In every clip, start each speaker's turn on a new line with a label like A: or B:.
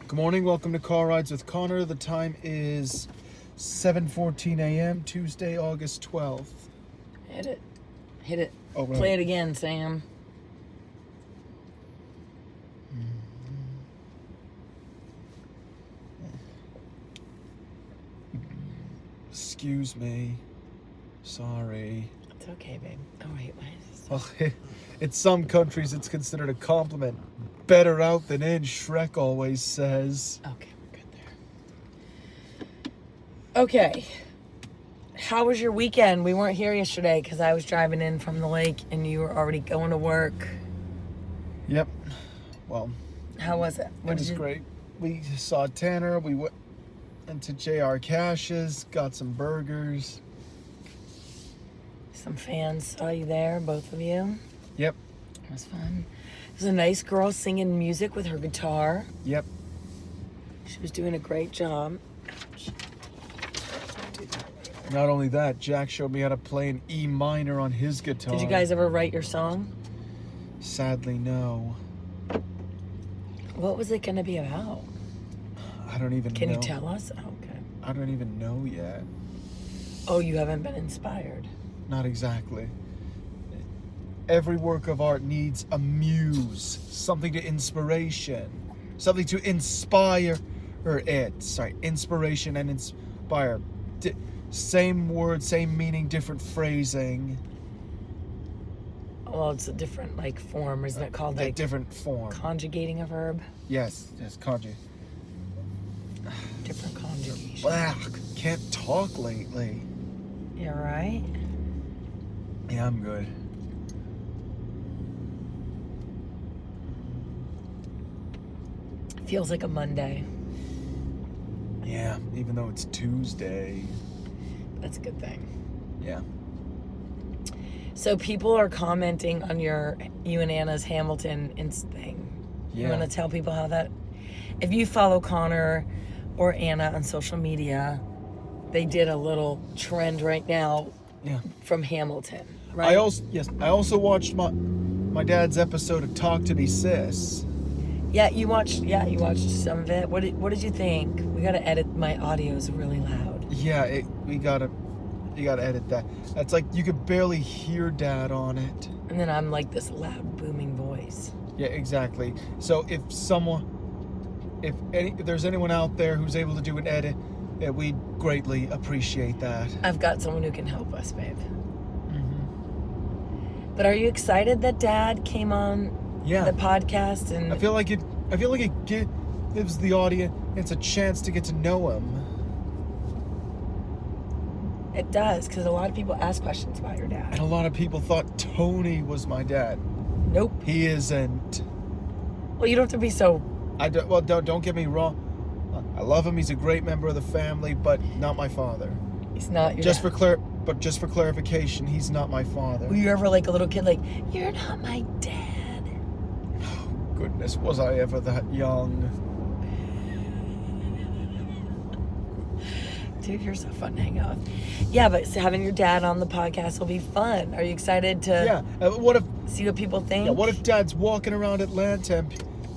A: Good morning, welcome to Car Rides with Connor. The time is 7:14 a.m., Tuesday, August 12th.
B: Hit it. Hit it.
A: Oh, right.
B: Play it again, Sam.
A: Excuse me. Sorry.
B: It's okay, babe. Oh, wait. Why is this?
A: Well, in some countries, it's considered a compliment. Better out than in, Shrek always says.
B: Okay, we're good there. Okay. How was your weekend? We weren't here yesterday because I was driving in from the lake and you were already going to work.
A: Yep. Well,
B: How was it?
A: it was great. We saw Tanner. We went into J.R. Cash's, got some burgers.
B: Some fans saw you there, both of you.
A: Yep.
B: It was fun. There's a nice girl singing music with her guitar.
A: Yep.
B: She was doing a great job.
A: Not only that, Jack showed me how to play an E minor on his guitar.
B: Did you guys ever write your song?
A: Sadly, no.
B: What was it going to be about?
A: I don't even know.
B: Can you tell us? Oh, okay.
A: I don't even know yet.
B: Oh, you haven't been inspired.
A: Not exactly. Every work of art needs a muse, something to inspiration, something to inspire it. Sorry, inspiration and inspire. Same word, same meaning, different phrasing.
B: Well, it's a different form, isn't it called
A: A different form.
B: conjugating a verb?
A: Yes, conjugate.
B: Different conjugation.
A: Blah, can't talk lately.
B: You all right?
A: Yeah, I'm good.
B: Feels like a Monday.
A: Yeah, even though it's Tuesday.
B: That's a good thing.
A: Yeah.
B: So people are commenting on you and Anna's Hamilton thing. You
A: Yeah.
B: want to tell people how that... If you follow Connor or Anna on social media, they did a little trend right now
A: Yeah.
B: from Hamilton, right?
A: I also watched my dad's episode of Talk to Me Sis.
B: You watched some of it. What did you think? We got to edit, my audio is really loud.
A: Yeah, you gotta edit that. That's like you could barely hear Dad on it.
B: And then I'm like this loud booming voice.
A: Yeah, exactly. So if there's anyone out there who's able to do an edit, we'd greatly appreciate that.
B: I've got someone who can help us, babe.
A: Mm-hmm.
B: But are you excited that Dad came on
A: Yeah.
B: the podcast? And
A: I feel like it gives the audience a chance to get to know him.
B: it does, because a lot of people ask questions about your
A: And
B: dad.
A: a lot of people thought Tony was my dad.
B: Nope.
A: He isn't.
B: Well, you don't have to be so...
A: Don't get me wrong. I love him. He's a great member of the family, but not my father.
B: He's not your
A: Just
B: dad.
A: for clarification, he's not my father.
B: Were you ever like a little kid you're not my dad?
A: Goodness, was I ever that young?
B: Dude, you're so fun to hang out with. Yeah, but having your dad on the podcast will be fun. Are you excited to
A: Yeah. What if?
B: see what people think?
A: Yeah. What if Dad's walking around Atlanta and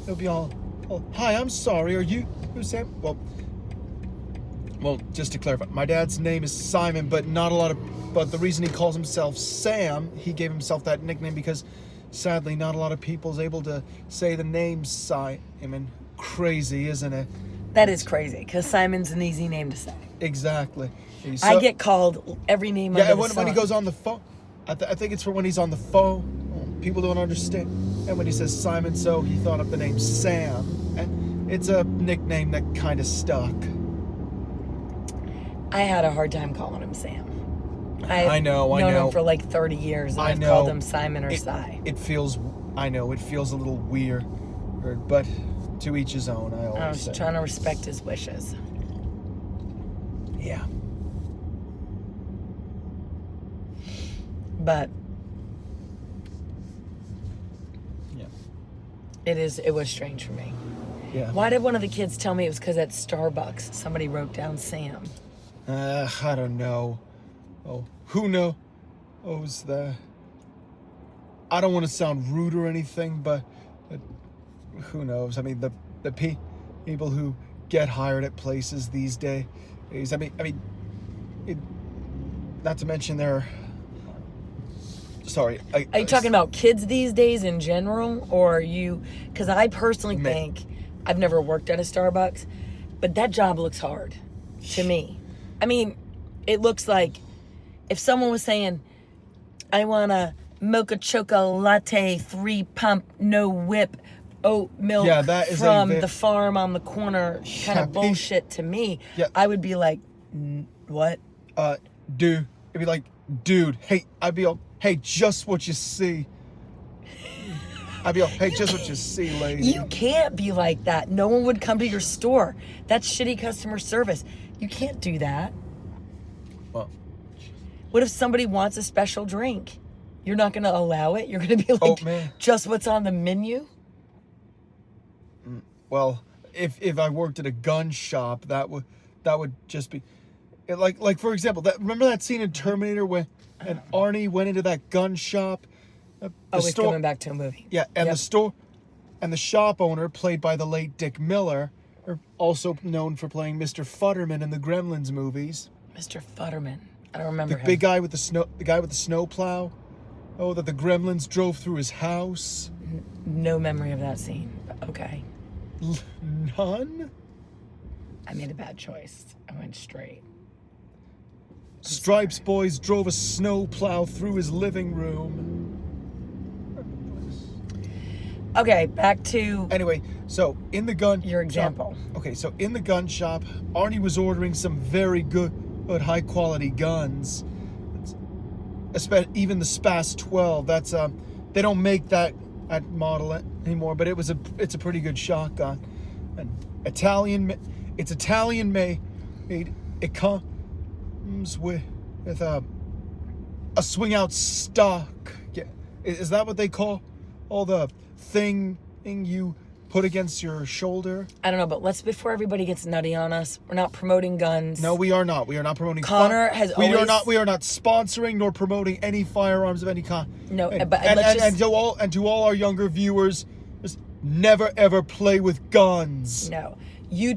A: he'll be all, "Oh, hi, I'm sorry. Are you who's Sam?" Well, just to clarify, my dad's name is Simon, but the reason he calls himself Sam, he gave himself that nickname because, sadly, not a lot of people is able to say the name Simon. Crazy, isn't it?
B: That is crazy, because Simon's an easy name to say.
A: Exactly.
B: I get called every name under the
A: when
B: sun.
A: he goes on the phone, I think it's for when he's on the phone. People don't understand. And when he says Simon, so he thought of the name Sam, and it's a nickname that kind of stuck.
B: I had a hard time calling him Sam.
A: I know.
B: I've known him for 30 years, and I've called him Simon or Si.
A: It feels a little weird, but to each his own.
B: I was trying to respect his wishes.
A: Yeah.
B: But
A: Yeah.
B: it was strange for me.
A: Yeah.
B: Why did one of the kids tell me it was because at Starbucks somebody wrote down Sam?
A: I don't know. Oh, who knows that? I don't want to sound rude or anything, but who knows? I mean, people who get hired at places these days. I mean, not to mention they're. Sorry.
B: Are you talking about kids these days in general, or are you? Because I personally think, I've never worked at a Starbucks, but that job looks hard to me. I mean, it looks like if someone was saying, I want a mocha choco latte, 3 pump, no whip, oat milk from the farm on the corner kind of bullshit to me, I would be like, what?
A: Dude. It'd be like, dude, hey, I'd be all, hey, just what you see. I'd be all, hey, just what you see, lady.
B: You can't be like that. No one would come to your store. That's shitty customer service. You can't do that.
A: Well,
B: what if somebody wants a special drink? You're not going to allow it? You're going to be like, just what's on the menu?
A: Well, if I worked at a gun shop, that would just be... Like for example, remember that scene in Terminator when and Arnie went into that gun shop?
B: It's coming back to a movie.
A: Yeah, and the store and the shop owner, played by the late Dick Miller, also known for playing Mr. Futterman in the Gremlins movies.
B: Mr. Futterman, I don't remember him.
A: The big guy with the guy with the snowplow. Oh, that the Gremlins drove through his house.
B: No memory of that scene. Okay.
A: None.
B: I made a bad choice. I went straight.
A: Stripes boys drove a snowplow through his living room.
B: Okay, back to...
A: Anyway, so in the gun...
B: Your example.
A: Shop, okay, so in the gun shop, Arnie was ordering some very good high-quality guns. Even the Spas 12. That's they don't make that model anymore, but it's a pretty good shotgun. And it's Italian made. It comes with a swing out stock. Yeah. Is that what they call all the thing you put against your shoulder?
B: I don't know, but before everybody gets nutty on us, we're not promoting guns.
A: No, we are not. We are not promoting.
B: Connor has always...
A: We are not sponsoring nor promoting any firearms of any kind.
B: No,
A: and to all our younger viewers, just never ever play with guns.
B: No, you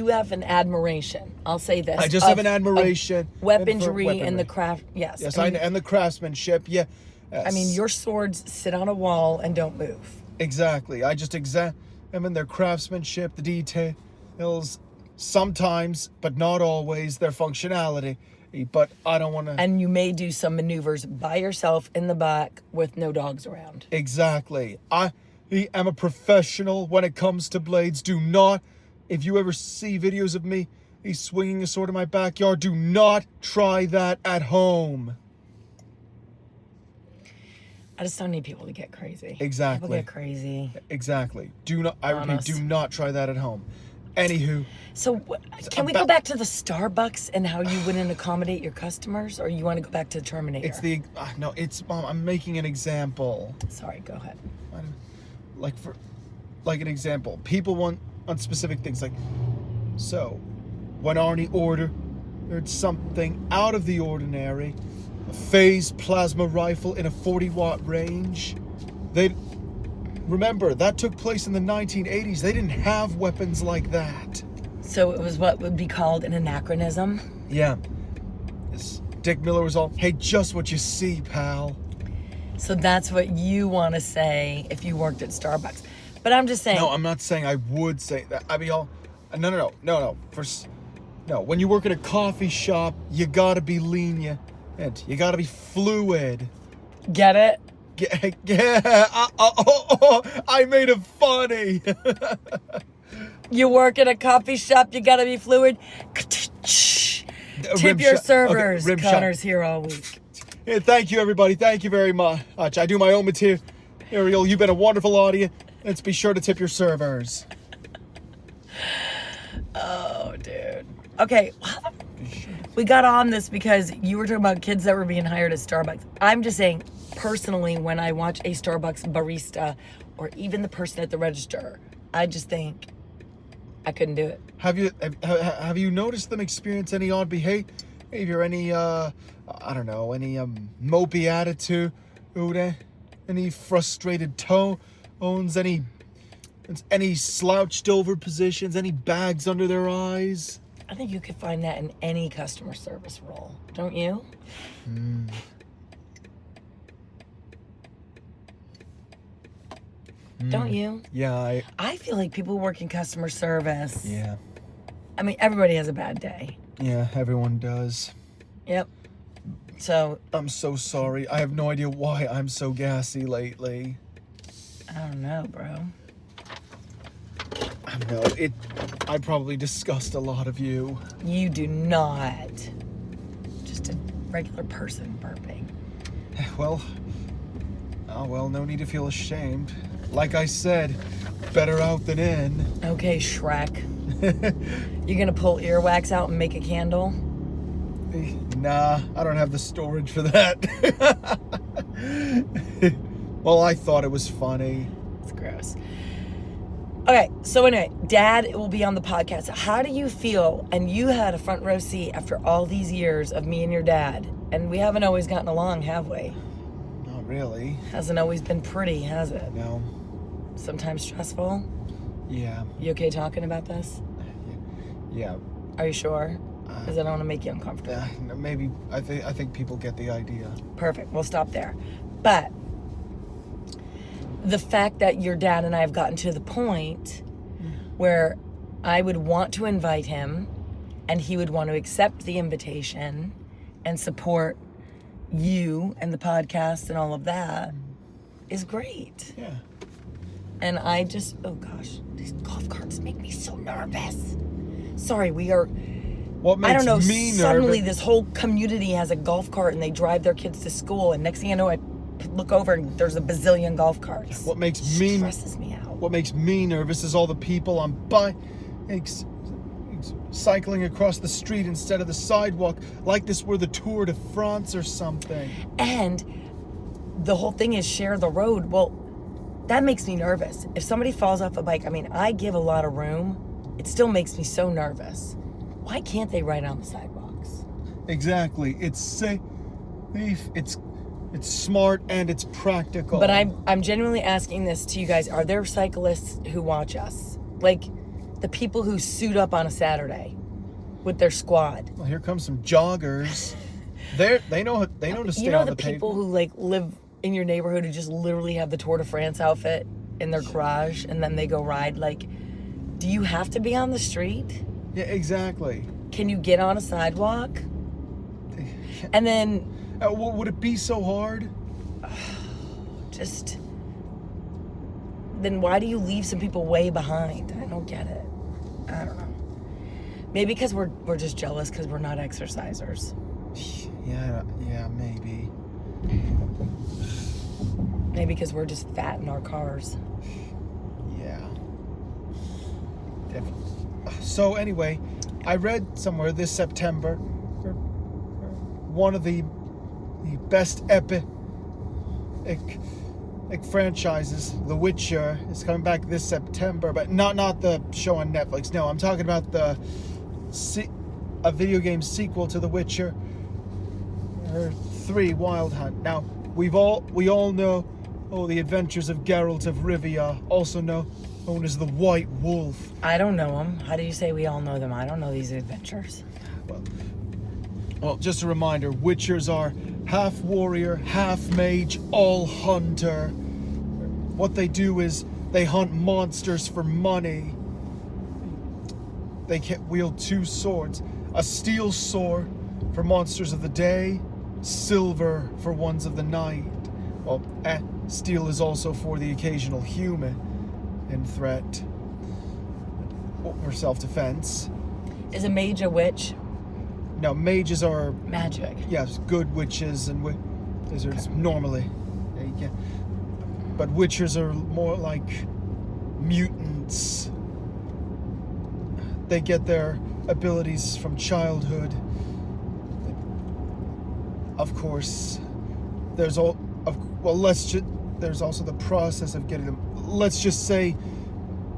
B: have an admiration. I'll say this.
A: I just have an admiration.
B: Weaponry and the craft. Yes.
A: Yes, and the craftsmanship. Yeah. Yes.
B: I mean, your swords sit on a wall and don't move.
A: Exactly. I just examine their craftsmanship, the details, sometimes, but not always, their functionality. But I don't want to...
B: And you may do some maneuvers by yourself in the back with no dogs around.
A: Exactly. I am a professional when it comes to blades. Do not, if you ever see videos of me swinging a sword in my backyard, do not try that at home.
B: I just don't need people to get crazy.
A: Exactly.
B: People get crazy.
A: Exactly. I repeat, do not try that at home. Anywho.
B: So can we go back to the Starbucks and how you wouldn't accommodate your customers, or you want to go back to Terminator?
A: Mom, I'm making an example.
B: Sorry, go ahead.
A: Like an example. People want on specific things, like, so when Arnie ordered something out of the ordinary, a phase plasma rifle in a 40-watt range. Remember, that took place in the 1980s. They didn't have weapons like that.
B: So it was what would be called an anachronism?
A: Yeah. Dick Miller was all, hey, just what you see, pal.
B: So that's what you want to say if you worked at Starbucks. But I'm just saying...
A: No, I'm not saying I would say that. I'd be all... No. No, when you work at a coffee shop, you gotta be lenient. You gotta be fluid.
B: Get it?
A: Yeah. I made it funny.
B: You work at a coffee shop, you gotta be fluid. Tip your servers. Okay, Connor's here all week.
A: Yeah, thank you, everybody. Thank you very much. I do my own material. You've been a wonderful audience. Let's be sure to tip your servers.
B: Oh, dude. Okay. We got on this because you were talking about kids that were being hired at Starbucks. I'm just saying, personally, when I watch a Starbucks barista or even the person at the register, I just think I couldn't do it.
A: Have you noticed them experience any odd behavior, any mopey attitude, any frustrated tones, any Any slouched over positions? Any bags under their eyes?
B: I think you could find that in any customer service role, don't you? Don't you?
A: Yeah,
B: I feel like people who work in customer service.
A: yeah.
B: I mean, everybody has a bad day.
A: Yeah, everyone does.
B: Yep. So,
A: I'm so sorry. I have no idea why I'm so gassy lately.
B: I don't know, bro.
A: I know, I probably disgust a lot of you.
B: You do not. Just a regular person burping.
A: Well, no need to feel ashamed. Like I said, better out than in.
B: Okay, Shrek. You gonna pull earwax out and make a candle?
A: Nah, I don't have the storage for that. Well, I thought it was funny.
B: It's gross. Okay, so anyway, Dad will be on the podcast. How do you feel? And you had a front row seat after all these years of me and your dad. And we haven't always gotten along, have we?
A: Not really.
B: Hasn't always been pretty, has it?
A: No.
B: Sometimes stressful?
A: Yeah.
B: You okay talking about this?
A: Yeah.
B: Are you sure? Because I don't want to make you uncomfortable.
A: Maybe. I think people get the idea.
B: Perfect. We'll stop there. But the fact that your dad and I have gotten to the point where I would want to invite him and he would want to accept the invitation and support you and the podcast and all of that is great.
A: Yeah.
B: And I just, oh gosh, these golf carts make me so nervous. Sorry, we are,
A: What makes
B: I don't know,
A: me
B: suddenly
A: nervous?
B: this whole community has a golf cart and they drive their kids to school. And next thing I know, I look over and there's a bazillion golf carts.
A: What makes
B: It
A: me
B: stresses me out.
A: What makes me nervous is all the people on cycling across the street instead of the sidewalk, like this were the Tour de France or something.
B: And the whole thing is share the road. Well, that makes me nervous. If somebody falls off a bike, I mean, I give a lot of room. It still makes me so nervous. Why can't they ride on the sidewalks?
A: Exactly. It's safe. It's smart and it's practical.
B: But I'm genuinely asking this to you guys. Are there cyclists who watch us? Like the people who suit up on a Saturday with their squad.
A: Well, here comes some joggers. They know to stay
B: You know
A: on
B: the
A: the
B: people
A: pavement.
B: who like live in your neighborhood who just literally have the Tour de France outfit in their garage and then they go ride. Like, do you have to be on the street?
A: Yeah, exactly.
B: Can you get on a sidewalk? And then
A: Would it be so hard?
B: just then why do you leave some people way behind? I don't get it. I don't know. Maybe because we're just jealous because we're not exercisers.
A: Yeah, maybe.
B: Maybe because we're just fat in our cars.
A: Yeah. So anyway, I read somewhere this September, one of the best epic franchises, The Witcher, is coming back this September, but not the show on Netflix. No, I'm talking about a video game sequel to The Witcher 3: Wild Hunt. Now, we all know the adventures of Geralt of Rivia, also known as the White Wolf.
B: I don't know them. How do you say we all know them? I don't know these adventures.
A: Well, just a reminder, Witchers are half warrior, half mage, all hunter. What they do is they hunt monsters for money. They can wield two swords. A steel sword for monsters of the day, silver for ones of the night. Well, steel is also for the occasional human in threat or self-defense.
B: Is a mage a witch?
A: Now, mages are,
B: Magic.
A: yes, good witches and wizards normally. Yeah. But witchers are more like mutants. They get their abilities from childhood. Of course, there's also the process of getting them. Let's just say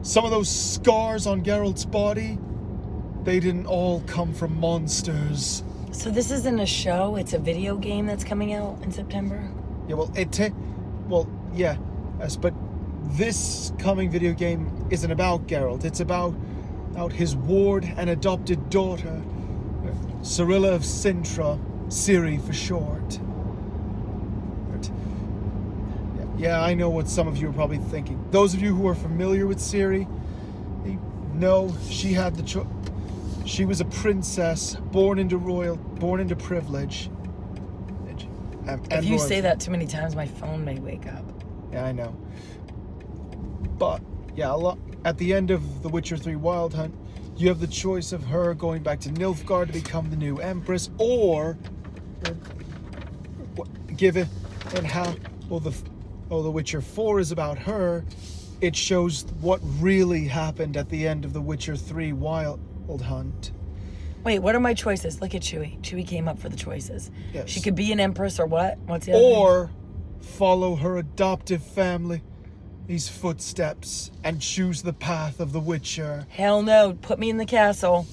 A: some of those scars on Geralt's body, they didn't all come from monsters.
B: So this isn't a show, it's a video game that's coming out in September?
A: Yeah, yes, but this coming video game isn't about Geralt. It's about his ward and adopted daughter, Cirilla of Cintra, Ciri for short. Yeah, I know what some of you are probably thinking. Those of you who are familiar with Ciri, know she had the choice. She was a princess, born into privilege.
B: If you say that too many times, my phone may wake up.
A: Yeah, I know. But yeah, at the end of The Witcher 3 Wild Hunt, you have the choice of her going back to Nilfgaard to become the new Empress, or give it and how. The Witcher 4 is about her. It shows what really happened at the end of The Witcher 3 Wild Hunt.
B: Wait, what are my choices? Look at Chewie. Chewie came up for the choices.
A: Yes.
B: She could be an empress or what? What's the other
A: Or follow her adoptive family's footsteps and choose the path of the Witcher.
B: Hell no. Put me in the castle.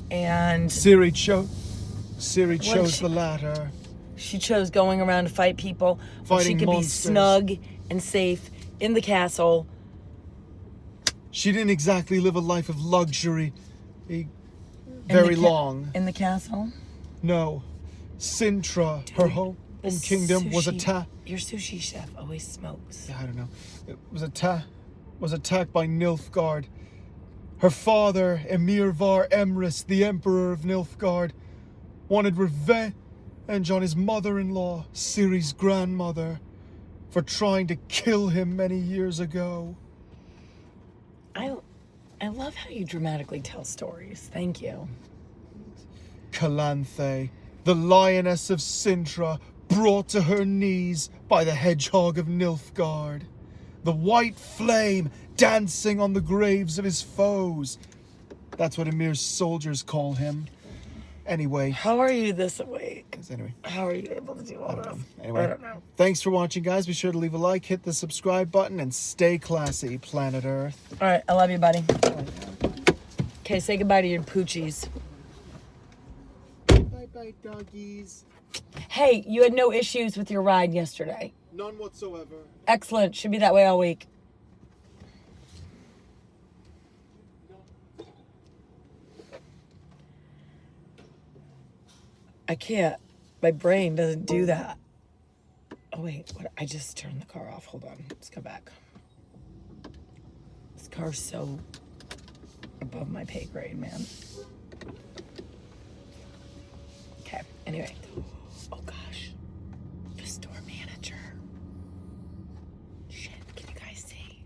B: And
A: Ciri chose the latter.
B: She chose going around to fight people.
A: Fighting
B: she could
A: monsters.
B: be snug and safe in the castle.
A: She didn't exactly live a life of luxury. Very long.
B: In the castle?
A: No. Cintra, her home kingdom, was attacked.
B: Your sushi chef always smokes.
A: I don't know. It was attacked by Nilfgaard. Her father, Emir Var Emrys, the Emperor of Nilfgaard, wanted revenge on his mother-in-law, Ciri's grandmother, for trying to kill him many years ago.
B: I love how you dramatically tell stories. Thank you.
A: Calanthe, the lioness of Cintra, brought to her knees by the hedgehog of Nilfgaard. The white flame dancing on the graves of his foes. That's what Emir's soldiers call him. Anyway.
B: How are you this awake?
A: Anyway.
B: How are you able to do all this?
A: Anyway,
B: I don't know.
A: Thanks for watching, guys. Be sure to leave a like, hit the subscribe button, and stay classy, planet Earth.
B: All right, I love you, buddy. Okay, say goodbye to your poochies.
A: Bye-bye, doggies.
B: Hey, you had no issues with your ride yesterday.
A: None whatsoever.
B: Excellent. Should be that way all week. I can't. My brain doesn't do that. Oh, wait. What? I just turned the car off. Hold on. Let's go back. This car's so above my pay grade, man. Okay. Anyway. Oh, gosh. The store manager. Shit. Can you guys see?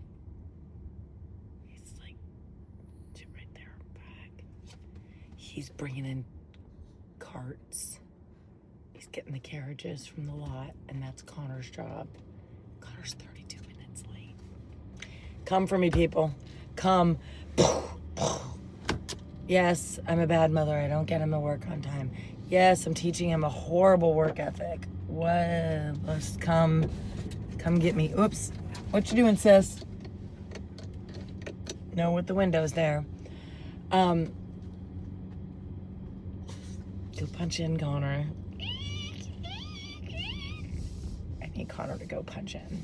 B: He's like right there. Back. He's bringing in carts. He's getting the carriages from the lot, and that's Connor's job. Connor's 32 minutes late. Come for me, people. Come. Yes, I'm a bad mother. I don't get him to work on time. Yes, I'm teaching him a horrible work ethic. What? Let's come get me. Oops. What you doing, sis? No, with the windows there. Go punch in, Connor. I need Connor to go punch in.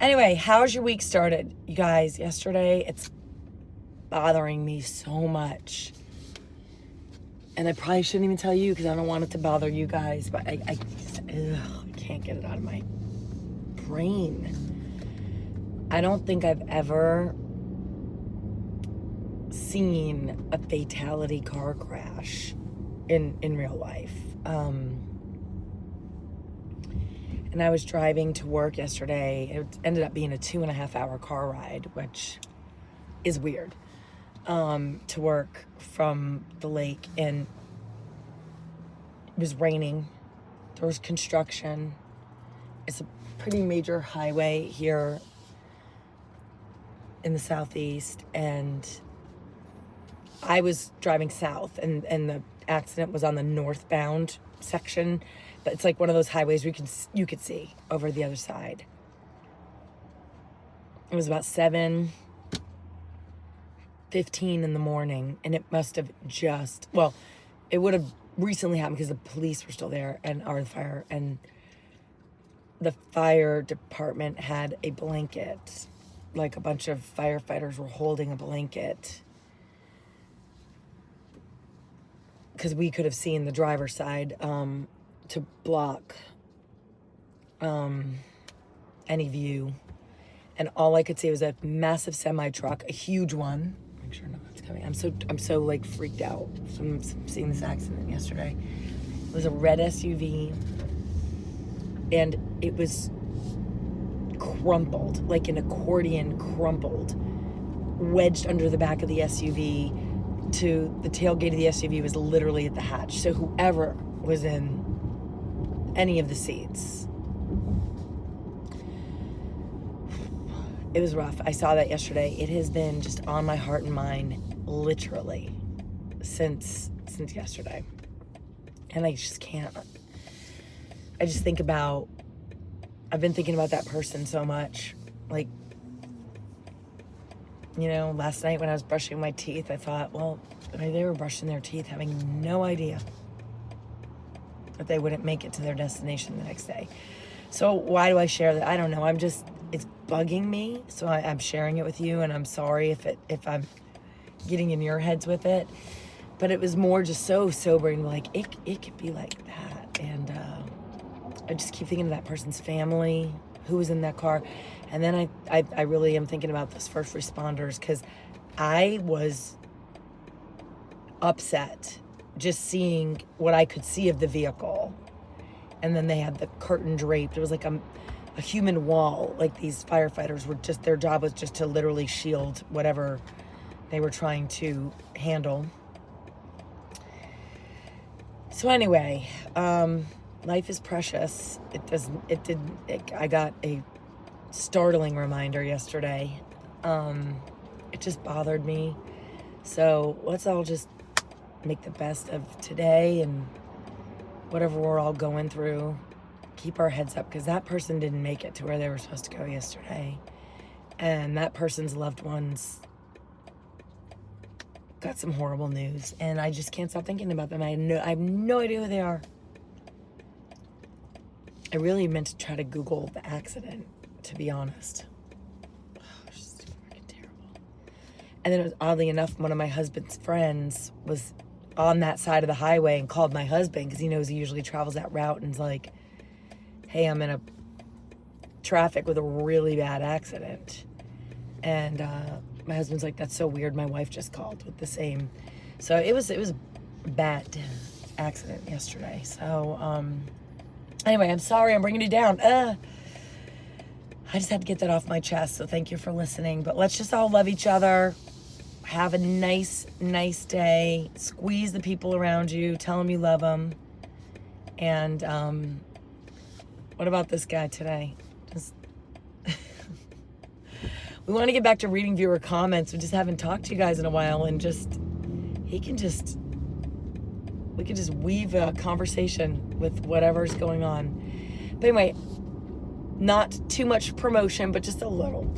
B: Anyway, how's your week started? You guys, yesterday, it's bothering me so much. And I probably shouldn't even tell you because I don't want it to bother you guys, but I can't get it out of my brain. I don't think I've ever seen a fatality car crash in real life. And I was driving to work yesterday. It ended up being a 2.5 hour car ride, which is weird, to work from the lake. And it was raining. There was construction. It's a pretty major highway here in the southeast, and I was driving south, and the accident was on the northbound section, but it's like one of those highways where you could see over the other side. It was about 7:15 in the morning, and it must have it would have recently happened because the police were still there, or the fire, and the fire department had a blanket. Like a bunch of firefighters were holding a blanket. Because we could have seen the driver's side to block any view. And all I could see was a massive semi-truck, a huge one. Make sure no one's coming. I'm so like freaked out from seeing this accident yesterday. It was a red SUV, and it was crumpled, like an accordion crumpled, wedged under the back of the SUV. To the tailgate of the SUV was literally at the hatch. So whoever was in any of the seats, it was rough. I saw that yesterday. It has been just on my heart and mind, literally, since yesterday. And I just can't. I just think about. I've been thinking about that person so much. Like, you know, last night when I was brushing my teeth, I thought, well, they were brushing their teeth, having no idea that they wouldn't make it to their destination the next day. So why do I share that? I don't know. It's bugging me. So I'm sharing it with you, and I'm sorry if I'm getting in your heads with it. But it was more just so sobering. Like, it could be like that. And I just keep thinking of that person's family, who was in that car. And then I really am thinking about those first responders, because I was upset just seeing what I could see of the vehicle. And then they had the curtain draped. It was like a human wall. Like, these firefighters were just, their job was just to literally shield whatever they were trying to handle. So anyway, life is precious. I got a startling reminder yesterday. It just bothered me. So let's all just make the best of today and whatever we're all going through. Keep our heads up, because that person didn't make it to where they were supposed to go yesterday. And that person's loved ones got some horrible news. And I just can't stop thinking about them. I have no idea who they are. I really meant to try to Google the accident, to be honest. Oh, it's just freaking terrible. And then it was, oddly enough, one of my husband's friends was on that side of the highway and called my husband, because he knows he usually travels that route, and is like, hey, I'm in a traffic with a really bad accident. And my husband's like, that's so weird. My wife just called with the same. So it was a bad accident yesterday. So anyway, I'm sorry I'm bringing you down. I just had to get that off my chest. So thank you for listening. But let's just all love each other. Have a nice day. Squeeze the people around you. Tell them you love them. And what about this guy today? We want to get back to reading viewer comments. We just haven't talked to you guys in a while, and we can just weave a conversation with whatever's going on. But anyway, not too much promotion, but just a little.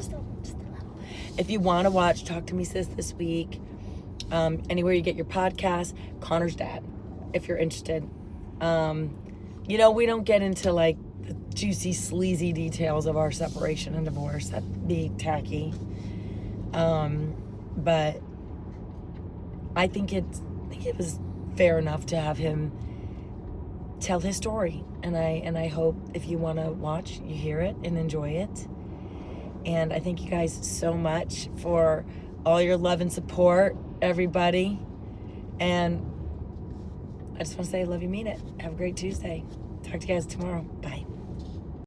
B: If you want to watch Talk to Me Sis this week, anywhere you get your podcast, Connor's dad, if you're interested. We don't get into like the juicy, sleazy details of our separation and divorce. That'd be tacky. But I think it was fair enough to have him tell his story. And I hope if you want to watch, you hear it and enjoy it. And I thank you guys so much for all your love and support, everybody. And I just want to say I love you, mean it. Have a great Tuesday. Talk to you guys tomorrow. Bye.